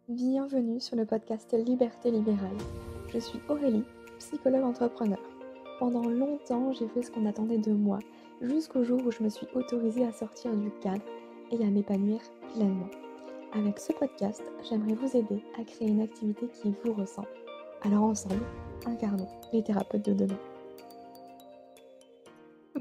Bienvenue sur le podcast Liberté libérale. Je suis Aurélie, psychologue entrepreneur. Pendant longtemps, j'ai fait ce qu'on attendait de moi, jusqu'au jour où je me suis autorisée à sortir du cadre et à m'épanouir pleinement. Avec ce podcast, j'aimerais vous aider à créer une activité qui vous ressemble. Alors ensemble, incarnons les thérapeutes de demain.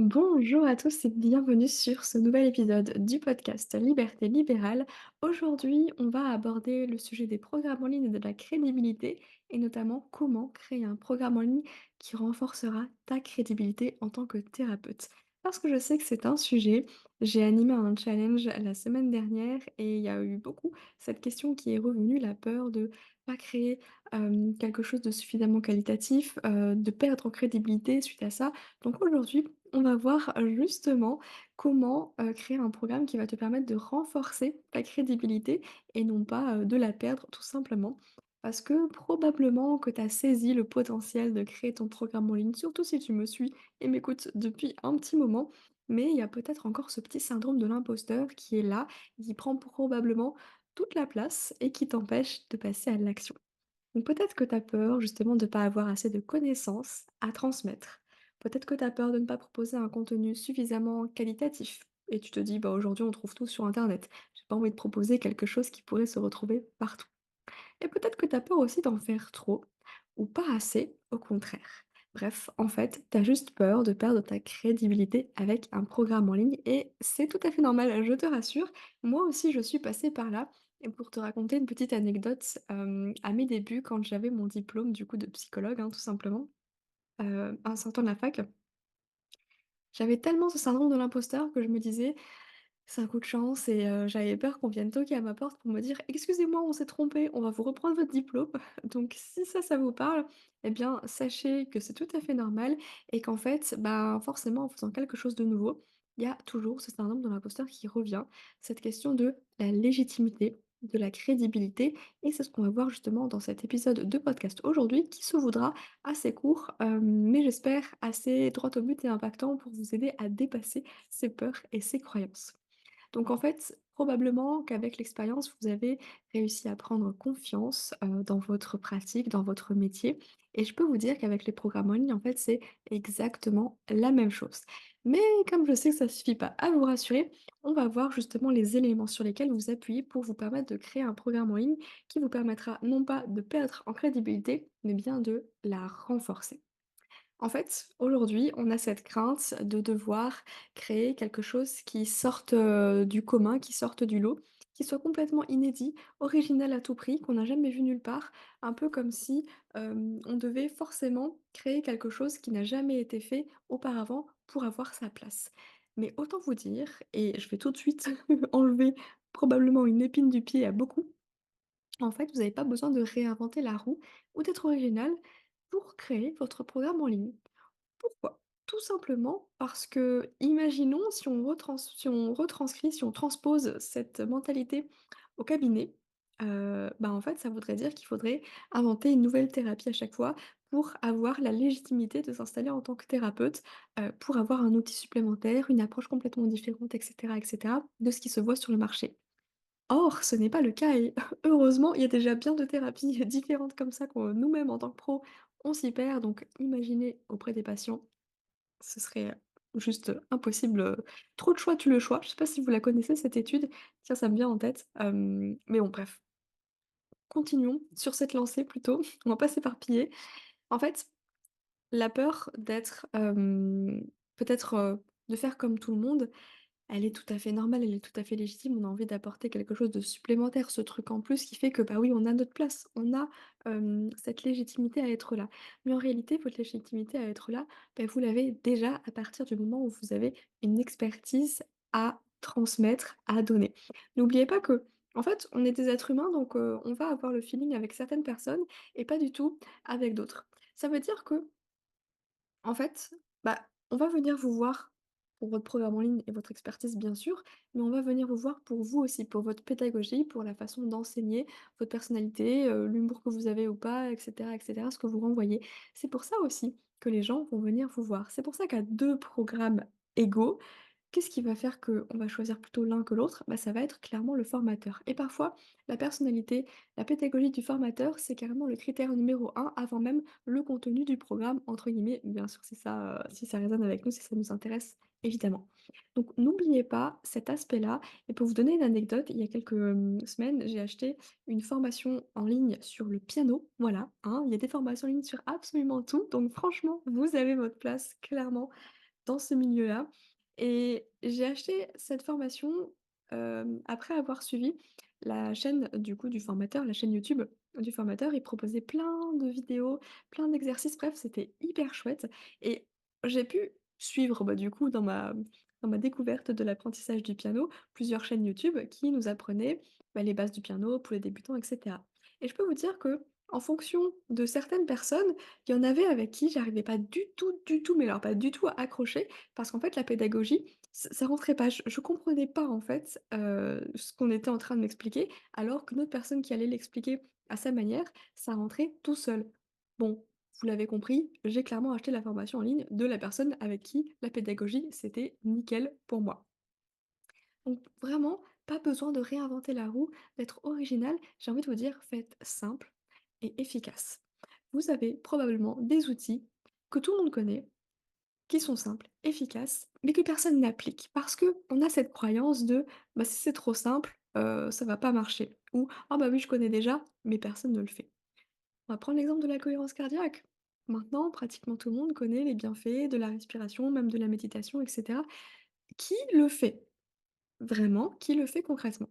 Bonjour à tous et bienvenue sur ce nouvel épisode du podcast Liberté libérale. Aujourd'hui, on va aborder le sujet des programmes en ligne et de la crédibilité et notamment comment créer un programme en ligne qui renforcera ta crédibilité en tant que thérapeute. Parce que je sais que c'est un sujet, j'ai animé un challenge la semaine dernière et il y a eu beaucoup cette question qui est revenue, la peur de pas créer quelque chose de suffisamment qualitatif, de perdre en crédibilité suite à ça. Donc aujourd'hui, on va voir, justement comment, créer un programme qui va te permettre de renforcer ta crédibilité et non pas, de la perdre tout simplement. Parce que probablement que tu as saisi le potentiel de créer ton programme en ligne, surtout si tu me suis et m'écoutes depuis un petit moment. Mais il y a peut-être encore ce petit syndrome de l'imposteur qui est là, qui prend probablement toute la place et qui t'empêche de passer à l'action. Donc peut-être que tu as peur justement de ne pas avoir assez de connaissances à transmettre. Peut-être que tu as peur de ne pas proposer un contenu suffisamment qualitatif. Et tu te dis, bah aujourd'hui on trouve tout sur Internet. J'ai pas envie de proposer quelque chose qui pourrait se retrouver partout. Et peut-être que tu as peur aussi d'en faire trop, ou pas assez, au contraire. Bref, en fait, tu as juste peur de perdre ta crédibilité avec un programme en ligne et c'est tout à fait normal, je te rassure. Moi aussi, je suis passée par là. Et pour te raconter une petite anecdote, à mes débuts, quand j'avais mon diplôme du coup de psychologue, hein, tout simplement, en sortant de la fac, j'avais tellement ce syndrome de l'imposteur que je me disais: «C'est un coup de chance» et j'avais peur qu'on vienne toquer à ma porte pour me dire: «Excusez-moi, on s'est trompé, on va vous reprendre votre diplôme». Donc si ça vous parle, eh bien sachez que c'est tout à fait normal et qu'en fait, bah, forcément en faisant quelque chose de nouveau, il y a toujours ce syndrome de l'imposteur qui revient. Cette question de la légitimité, de la crédibilité et c'est ce qu'on va voir justement dans cet épisode de podcast aujourd'hui qui se voudra assez court, mais j'espère assez droit au but et impactant pour vous aider à dépasser ses peurs et ses croyances. Donc en fait, probablement qu'avec l'expérience, vous avez réussi à prendre confiance, dans votre pratique, dans votre métier et je peux vous dire qu'avec les programmes en ligne, en fait, c'est exactement la même chose. Mais comme je sais que ça ne suffit pas à vous rassurer, on va voir justement les éléments sur lesquels vous appuyez pour vous permettre de créer un programme en ligne qui vous permettra non pas de perdre en crédibilité, mais bien de la renforcer. En fait, aujourd'hui, on a cette crainte de devoir créer quelque chose qui sorte, du commun, qui sorte du lot, qui soit complètement inédit, original à tout prix, qu'on n'a jamais vu nulle part. Un peu comme si, on devait forcément créer quelque chose qui n'a jamais été fait auparavant pour avoir sa place. Mais autant vous dire, et je vais tout de suite enlever probablement une épine du pied à beaucoup, en fait, vous n'avez pas besoin de réinventer la roue ou d'être original pour créer votre programme en ligne. Pourquoi? Tout simplement parce que, imaginons si on retranscrit, si on transpose cette mentalité au cabinet, bah, en fait, ça voudrait dire qu'il faudrait inventer une nouvelle thérapie à chaque fois pour avoir la légitimité de s'installer en tant que thérapeute, pour avoir un outil supplémentaire, une approche complètement différente et cetera, de ce qui se voit sur le marché. Or, ce n'est pas le cas et heureusement, il y a déjà bien de thérapies différentes comme ça qu'on nous-mêmes en tant que pro, on s'y perd donc imaginez auprès des patients ce serait, juste, impossible, trop de choix tue le choix. Je sais pas si vous la connaissez cette étude? Tiens, ça me vient en tête, mais bon bref. Continuons sur cette lancée plutôt, on va pas s'éparpiller. En fait, la peur d'être, peut-être, de faire comme tout le monde, elle est tout à fait normale, elle est tout à fait légitime. On a envie d'apporter quelque chose de supplémentaire, ce truc en plus qui fait que, bah oui, on a notre place. On a, cette légitimité à être là. Mais en réalité, votre légitimité à être là, bah, vous l'avez déjà à partir du moment où vous avez une expertise à transmettre, à donner. N'oubliez pas que, en fait, on est des êtres humains, donc on va avoir le feeling avec certaines personnes et pas du tout avec d'autres. Ça veut dire que en fait, bah, on va venir vous voir pour votre programme en ligne et votre expertise, bien sûr, mais on va venir vous voir pour vous aussi, pour votre pédagogie, pour la façon d'enseigner, votre personnalité, l'humour que vous avez ou pas, et cetera, ce que vous renvoyez. C'est pour ça aussi que les gens vont venir vous voir. C'est pour ça qu'à 2 programmes égaux, Qu'est-ce qui va faire qu'on va choisir plutôt l'un que l'autre? Bah, ça va être clairement le formateur et parfois la personnalité, la pédagogie du formateur, c'est carrément le critère numéro un avant même le «contenu du programme» entre guillemets, bien sûr si ça résonne avec nous, si ça nous intéresse évidemment. Donc n'oubliez pas cet aspect-là et pour vous donner une anecdote, il y a quelques, semaines, j'ai acheté une formation en ligne sur le piano, voilà, hein, il y a des formations en ligne sur absolument tout, donc franchement, vous avez votre place clairement dans ce milieu-là et j'ai acheté cette formation, après avoir suivi la chaîne du coup du formateur, la chaîne YouTube du formateur. Il proposait plein de vidéos, plein d'exercices, bref, c'était hyper chouette et j'ai pu suivre, bah, du coup dans ma découverte de l'apprentissage du piano, plusieurs chaînes YouTube qui nous apprenaient, bah, les bases du piano pour les débutants et cetera et je peux vous dire que en fonction de certaines personnes, il y en avait avec qui j'arrivais pas du tout, mais alors pas du tout à accrocher parce qu'en fait la pédagogie, ça rentrait pas. Je comprenais pas en fait, ce qu'on était en train de m'expliquer, alors qu'une autre personne qui allait l'expliquer à sa manière, ça rentrait tout seul. Bon, vous l'avez compris, j'ai clairement acheté la formation en ligne de la personne avec qui la pédagogie, c'était nickel pour moi. Donc vraiment, pas besoin de réinventer la roue, d'être original. J'ai envie de vous dire, faites simple et efficace. Vous avez probablement des outils que tout le monde connaît, qui sont simples, efficaces, mais que personne n'applique. Parce que on a cette croyance de bah, si c'est trop simple, ça va pas marcher. Ou ah bah oui, je connais déjà, mais personne ne le fait. On va prendre l'exemple de la cohérence cardiaque. Maintenant, pratiquement tout le monde connaît les bienfaits de la respiration, même de la méditation, etc. Qui le fait? Vraiment, qui le fait concrètement?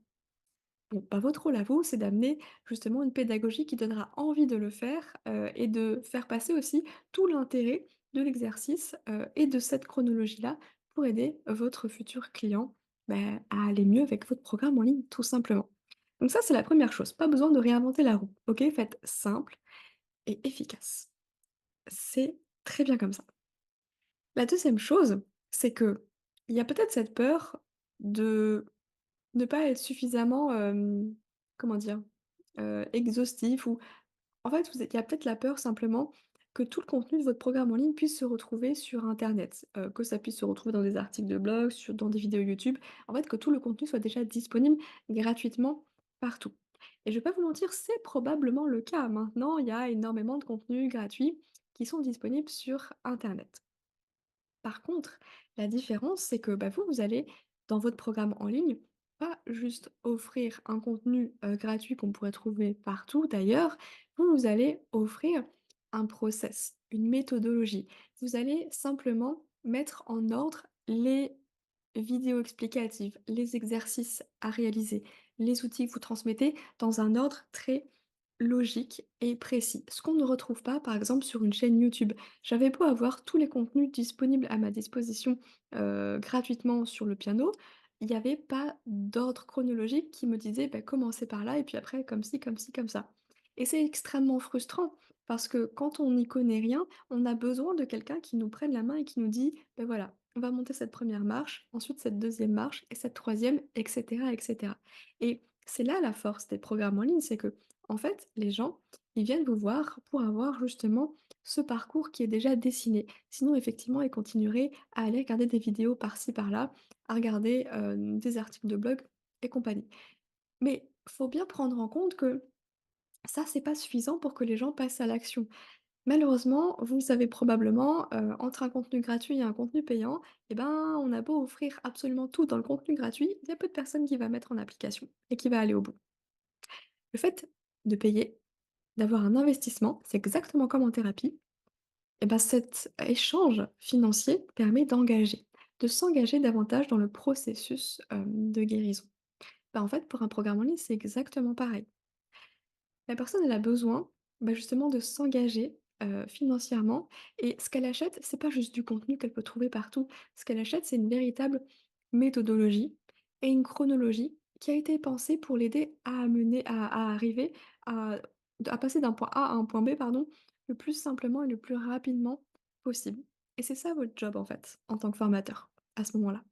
Bon, bah, votre rôle à vous, c'est d'amener justement une pédagogie qui donnera envie de le faire, et de faire passer aussi tout l'intérêt de l'exercice, et de cette chronologie-là pour aider votre futur client, bah, à aller mieux avec votre programme en ligne, tout simplement. Donc ça, c'est la première chose, pas besoin de réinventer la roue, OK? Faites simple et efficace. C'est très bien comme ça. La deuxième chose, c'est que il y a peut-être cette peur de ne pas être suffisamment, comment dire? Exhaustif ou en fait, vous êtes il y a peut-être la peur simplement que tout le contenu de votre programme en ligne puisse se retrouver sur internet, que ça puisse se retrouver dans des articles de blog, dans des vidéos YouTube. En fait, que tout le contenu soit déjà disponible gratuitement partout et je vais pas vous mentir, c'est probablement le cas. Maintenant, il y a énormément de contenus gratuits qui sont disponibles sur internet. Par contre, la différence, c'est que, bah, vous allez, dans votre programme en ligne, pas juste offrir un contenu, gratuit qu'on pourrait trouver partout d'ailleurs. Vous allez offrir un process, une méthodologie. Vous allez simplement mettre en ordre les vidéos explicatives, les exercices à réaliser, les outils que vous transmettez dans un ordre très logique et précis. Ce qu'on ne retrouve pas, par exemple, sur une chaîne YouTube. J'avais beau avoir tous les contenus disponibles à ma disposition, gratuitement sur le piano, il n'y avait pas d'ordre chronologique qui me disait: «Bah, commencez par là et puis après comme ci, comme ci, comme ça» et c'est extrêmement frustrant parce que quand on n'y connaît rien, on a besoin de quelqu'un qui nous prenne la main et qui nous dit: «Beh, voilà, on va monter cette première marche, ensuite cette deuxième marche et cette troisième et cetera et cetera» et c'est là la force des programmes en ligne, c'est que en fait, les gens, ils viennent vous voir pour avoir justement ce parcours qui est déjà dessiné. Sinon, effectivement, ils continueraient à aller regarder des vidéos par-ci par-là, à regarder, des articles de blog et compagnie. Mais faut bien prendre en compte que ça, c'est pas suffisant pour que les gens passent à l'action. Malheureusement, vous le savez probablement, entre un contenu gratuit et un contenu payant, eh ben, on a beau offrir absolument tout dans le contenu gratuit, il y a peu de personnes qui va mettre en application et qui va aller au bout. Le fait de payer, d'avoir un investissement, c'est exactement comme en thérapie, et ben, cet échange financier permet de s'engager davantage dans le processus, de guérison. Bah, en fait, pour un programme en ligne, c'est exactement pareil. La personne, elle a besoin, bah, justement de s'engager, financièrement et ce qu'elle achète, c'est pas juste du contenu qu'elle peut trouver partout. Ce qu'elle achète, c'est une véritable méthodologie et une chronologie qui a été pensée pour l'aider à amener à arriver à passer d'un point A à un point B, pardon, le plus simplement et le plus rapidement possible et c'est ça votre job, en fait, en tant que formateur, à ce moment-là.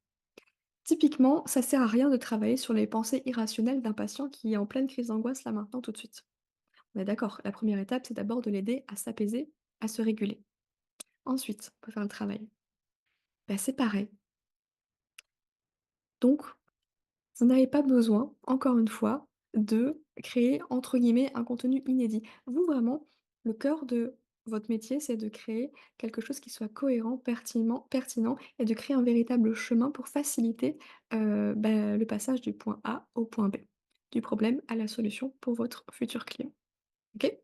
Typiquement, ça sert à rien de travailler sur les pensées irrationnelles d'un patient qui est en pleine crise d'angoisse là maintenant tout de suite. On est d'accord, la première étape, c'est d'abord de l'aider à s'apaiser, à se réguler. Ensuite, on peut faire le travail. Bah, c'est pareil. Donc vous n'avez pas besoin, encore une fois, de créer, entre guillemets, «un contenu inédit». Vous, vraiment, le cœur de votre métier, c'est de créer quelque chose qui soit cohérent, pertinent et de créer un véritable chemin pour faciliter, le passage du point A au point B, du problème à la solution pour votre futur client. OK?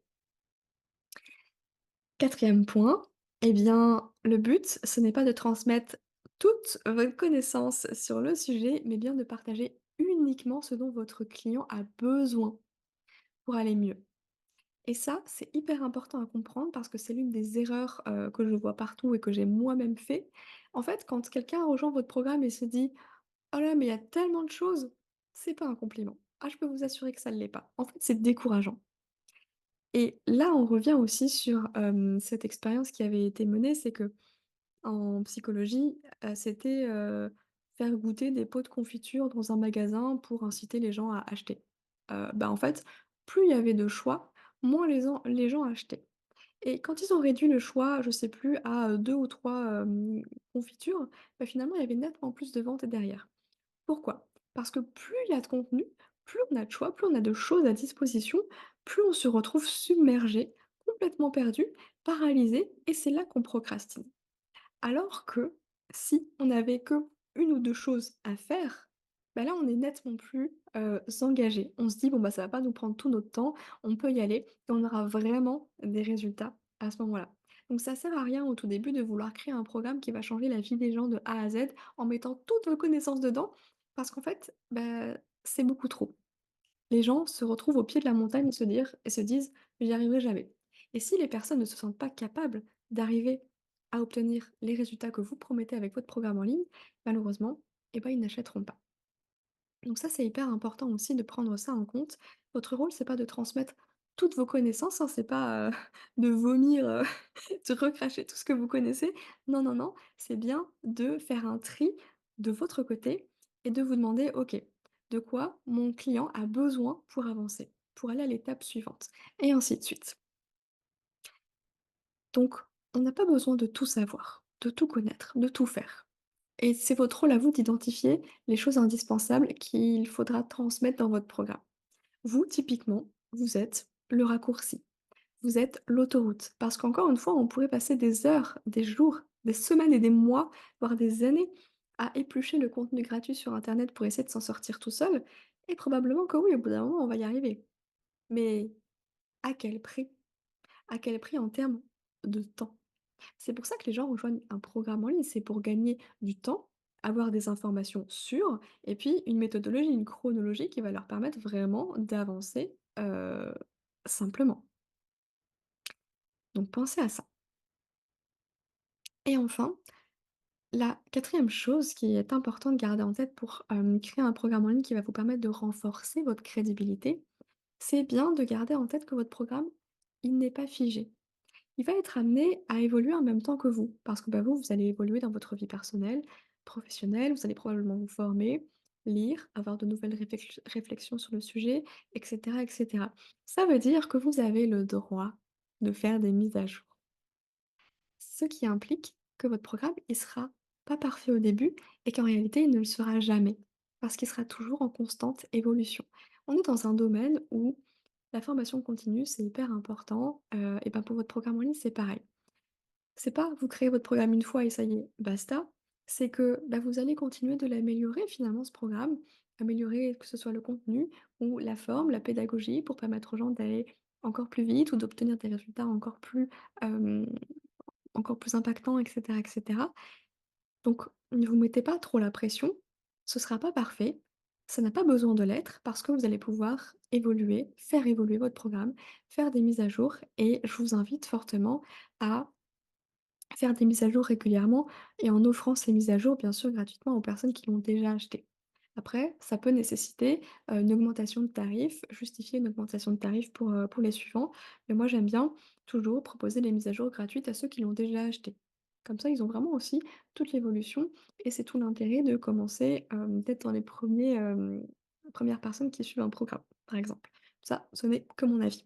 4e point, eh bien, le but, ce n'est pas de transmettre toute votre connaissance sur le sujet, mais bien de partager uniquement ce dont votre client a besoin pour aller mieux. Et ça, c'est hyper important à comprendre parce que c'est l'une des erreurs, que je vois partout et que j'ai moi-même fait. En fait, quand quelqu'un rejoint votre programme et se dit: «Oh là, mais il y a tellement de choses», c'est pas un compliment. Ah, je peux vous assurer que ça ne l'est pas. En fait, c'est décourageant. Et là, on revient aussi sur, cette expérience qui avait été menée, c'est que en psychologie, c'était, faire goûter des pots de confiture dans un magasin pour inciter les gens à acheter. En fait, plus il y avait de choix, moins les gens achetaient. Et quand ils ont réduit le choix, je sais plus, à, 2 ou 3 confitures, finalement, il y avait nettement plus de ventes derrière. Pourquoi? Parce que plus il y a de contenu, plus on a de choix, plus on a de choses à disposition, plus on se retrouve submergé, complètement perdu, paralysé et c'est là qu'on procrastine. Alors que si on n'avait que une ou 2 choses à faire, là, on est nettement plus, engagé. On se dit: «Bon, ça va pas nous prendre tout notre temps, on peut y aller» et on aura vraiment des résultats à ce moment-là. Donc ça sert à rien au tout début de vouloir créer un programme qui va changer la vie des gens de A à Z en mettant toutes vos connaissances dedans parce qu'en fait, c'est beaucoup trop. Les gens se retrouvent au pied de la montagne et se disent: «J'y arriverai jamais» et si les personnes ne se sentent pas capables d'arriver à obtenir les résultats que vous promettez avec votre programme en ligne, malheureusement, ils n'achèteront pas. Donc ça, c'est hyper important aussi de prendre ça en compte. Votre rôle, c'est pas de transmettre toutes vos connaissances, hein, c'est pas, de vomir, de recracher tout ce que vous connaissez. Non, non, non, c'est bien de faire un tri de votre côté et de vous demander: «OK, de quoi mon client a besoin pour avancer, pour aller à l'étape suivante?» et ainsi de suite. Donc on n'a pas besoin de tout savoir, de tout connaître, de tout faire. Et c'est votre rôle à vous d'identifier les choses indispensables qu'il faudra transmettre dans votre programme. Vous, typiquement, vous êtes le raccourci, vous êtes l'autoroute. Parce qu'encore une fois, on pourrait passer des heures, des jours, des semaines et des mois, voire des années à éplucher le contenu gratuit sur internet pour essayer de s'en sortir tout seul. Et probablement que oui, au bout d'un moment, on va y arriver. Mais à quel prix? À quel prix en termes de temps? C'est pour ça que les gens rejoignent un programme en ligne, c'est pour gagner du temps, avoir des informations sûres et puis une méthodologie, une chronologie qui va leur permettre vraiment d'avancer, simplement. Donc pensez à ça. Et enfin, la quatrième chose qui est importante de garder en tête pour, créer un programme en ligne qui va vous permettre de renforcer votre crédibilité, c'est bien de garder en tête que votre programme, il n'est pas figé. Il va être amené à évoluer en même temps que vous, parce que, vous allez évoluer dans votre vie personnelle, professionnelle, vous allez probablement vous former, lire, avoir de nouvelles réflexions sur le sujet, et cetera, et cetera. Ça veut dire que vous avez le droit de faire des mises à jour. Ce qui implique que votre programme, il sera pas parfait au début et qu'en réalité, il ne le sera jamais, parce qu'il sera toujours en constante évolution. On est dans un domaine où la formation continue, c'est hyper important, pour votre programme en ligne, c'est pareil. C'est pas vous créez votre programme une fois et ça y est, basta. C'est que, vous allez continuer de l'améliorer finalement ce programme, améliorer que ce soit le contenu ou la forme, la pédagogie pour permettre aux gens d'aller encore plus vite ou d'obtenir des résultats hem, encore plus impactants et cetera. Donc ne vous mettez pas trop la pression, ce sera pas parfait, ça n'a pas besoin de l'être parce que vous allez pouvoir évoluer, faire évoluer votre programme, faire des mises à jour et je vous invite fortement à faire des mises à jour régulièrement et en offrant ces mises à jour, bien sûr, gratuitement aux personnes qui l'ont déjà acheté. Après, ça peut nécessiter, une augmentation de tarifs, justifier une augmentation de tarifs pour les suivants. Mais moi, j'aime bien toujours proposer des mises à jour gratuites à ceux qui l'ont déjà acheté. Comme ça, ils ont vraiment aussi toute l'évolution et c'est tout l'intérêt de commencer, d'être dans les 1res personnes qui suivent un programme, par exemple. Ça, ce n'est que mon avis.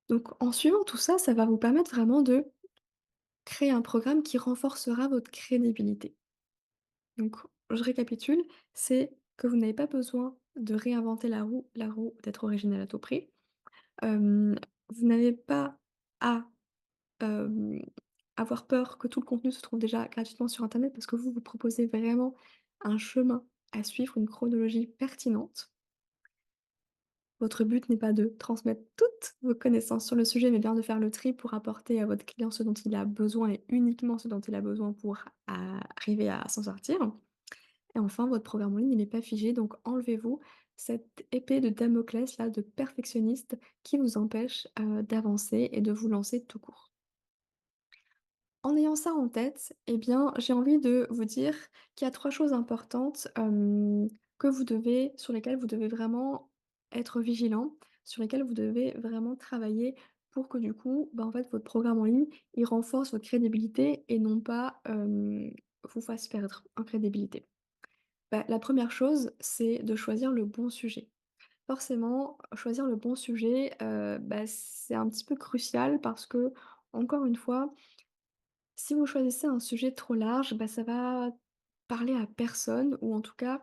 Donc en suivant tout ça, ça va vous permettre vraiment de créer un programme qui renforcera votre crédibilité. Donc je récapitule, c'est que vous n'avez pas besoin de réinventer la roue d'être original à tout prix. Hem, Vous n'avez pas à, hem, avoir peur que tout le contenu se trouve déjà gratuitement sur internet parce que vous, vous proposez vraiment un chemin à suivre, une chronologie pertinente. Votre but n'est pas de transmettre toutes vos connaissances sur le sujet, mais bien de faire le tri pour apporter à votre client ce dont il a besoin et uniquement ce dont il a besoin pour arriver à s'en sortir. Et enfin, votre programme en ligne, il n'est pas figé, donc enlevez-vous cette épée de Damoclès là de perfectionniste qui vous empêche, d'avancer et de vous lancer tout court. En ayant ça en tête, eh bien, j'ai envie de vous dire qu'il y a 3 choses importantes, que vous devez sur lesquelles vous devez vraiment être vigilant, sur lesquelles vous devez vraiment travailler pour que du coup, bah, en fait, votre programme en ligne, il renforce votre crédibilité et non pas, vous fasse perdre en crédibilité. Bah, la première chose, c'est de choisir le bon sujet. Forcément, choisir le bon sujet, bah, c'est un petit peu crucial parce que encore une fois, si vous choisissez un sujet trop large, bah, ça va parler à personne ou en tout cas,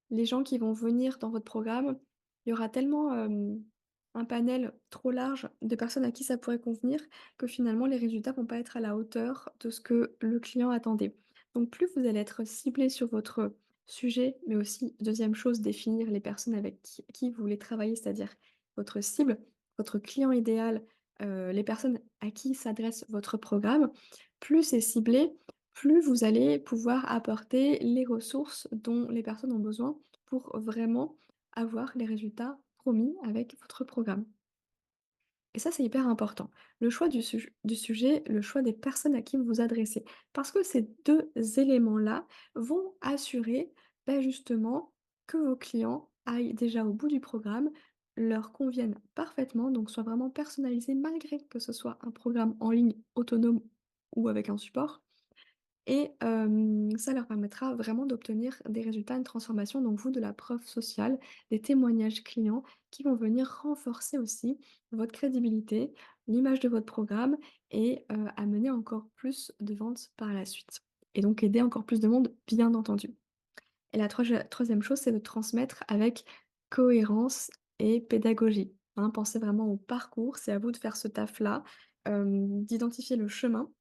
les gens qui vont venir dans votre programme, il y aura tellement, un panel trop large de personnes à qui ça pourrait convenir que finalement les résultats vont pas être à la hauteur de ce que le client attendait. Donc plus vous allez être ciblé sur votre sujet, mais aussi deuxième chose, définir les personnes avec qui vous voulez travailler, c'est-à-dire votre cible, votre client idéal, les personnes à qui s'adresse votre programme. Plus c'est ciblé, plus vous allez pouvoir apporter les ressources dont les personnes ont besoin pour vraiment avoir les résultats promis avec votre programme. Et ça, c'est hyper important. Le choix du sujet, le choix des personnes à qui vous vous adressez. Parce que ces 2 éléments-là vont assurer, bah, justement, que vos clients aillent déjà au bout du programme, leur conviennent parfaitement, donc soient vraiment personnalisés malgré que ce soit un programme en ligne autonome ou avec un support. Et ça leur permettra vraiment d'obtenir des résultats, une transformation, donc vous, de la preuve sociale, des témoignages clients qui vont venir renforcer aussi votre crédibilité, l'image de votre programme et amener encore plus de ventes par la suite. Et donc aider encore plus de monde, bien entendu. Et la 3e chose, c'est de transmettre avec cohérence et pédagogie, hein. Pensez vraiment au parcours, c'est à vous de faire ce taf-là, d'identifier le chemin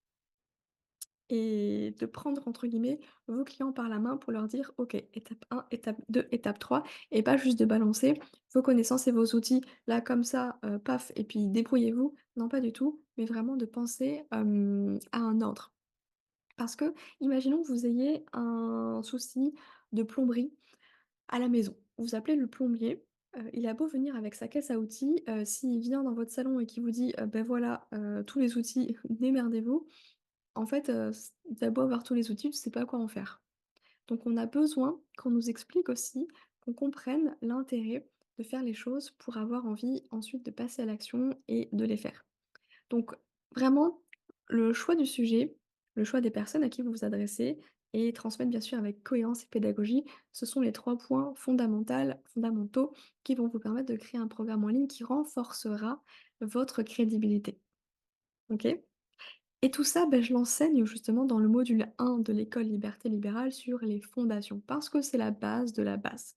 et de prendre, entre guillemets, vos clients par la main pour leur dire: «OK, étape 1, étape 2, étape 3» et pas juste de balancer vos connaissances et vos outils là comme ça, paf et puis débrouillez-vous. Non, pas du tout, mais vraiment de penser, à un ordre. Parce que, imaginons que vous ayez un souci de plomberie à la maison. Vous appelez le plombier, il a beau venir avec sa caisse à outils, s'il vient dans votre salon et qu'il vous dit: «Beh, voilà, tous les outils, démerdez-vous», en fait, tu beau avoir tous les outils, tu sais pas quoi en faire. Donc on a besoin qu'on nous explique aussi, qu'on comprenne l'intérêt de faire les choses pour avoir envie ensuite de passer à l'action et de les faire. Donc vraiment, le choix du sujet, le choix des personnes à qui vous vous adressez et transmettre bien sûr avec cohérence et pédagogie, ce sont les 3 points fondamentaux qui vont vous permettre de créer un programme en ligne qui renforcera votre crédibilité. OK? Et tout ça, je l'enseigne justement dans le module 1 de l'école Liberté Libérale sur les fondations, parce que c'est la base de la base.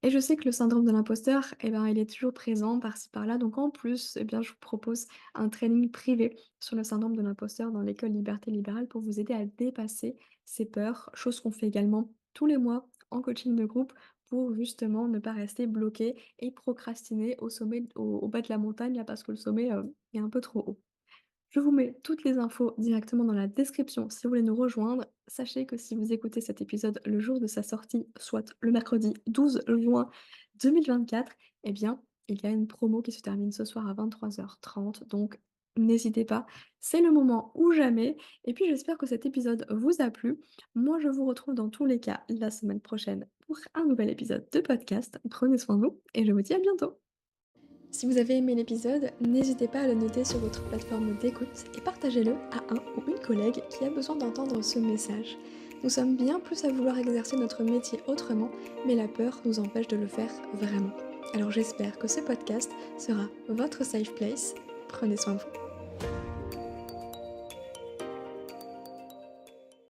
Et je sais que le syndrome de l'imposteur, il est toujours présent par-ci par-là. Donc en plus, je vous propose un training privé sur le syndrome de l'imposteur dans l'école Liberté Libérale pour vous aider à dépasser ces peurs, chose qu'on fait également tous les mois en coaching de groupe pour justement ne pas rester bloqué et procrastiner au sommet, au bas de la montagne, là, parce que le sommet est un peu trop haut. Je vous mets toutes les infos directement dans la description si vous voulez nous rejoindre. Sachez que si vous écoutez cet épisode le jour de sa sortie, soit le mercredi 12 juin 2024, eh bien, il y a une promo qui se termine ce soir à 23h30. Donc, n'hésitez pas, c'est le moment ou jamais. Et puis, j'espère que cet épisode vous a plu. Moi, je vous retrouve dans tous les cas la semaine prochaine pour un nouvel épisode de podcast. Prenez soin de vous et je vous dis à bientôt. Si vous avez aimé l'épisode, n'hésitez pas à le noter sur votre plateforme d'écoute et partagez-le à un ou une collègue qui a besoin d'entendre ce message. Nous sommes bien plus à vouloir exercer notre métier autrement, mais la peur nous empêche de le faire vraiment. Alors j'espère que ce podcast sera votre safe place. Prenez soin de vous.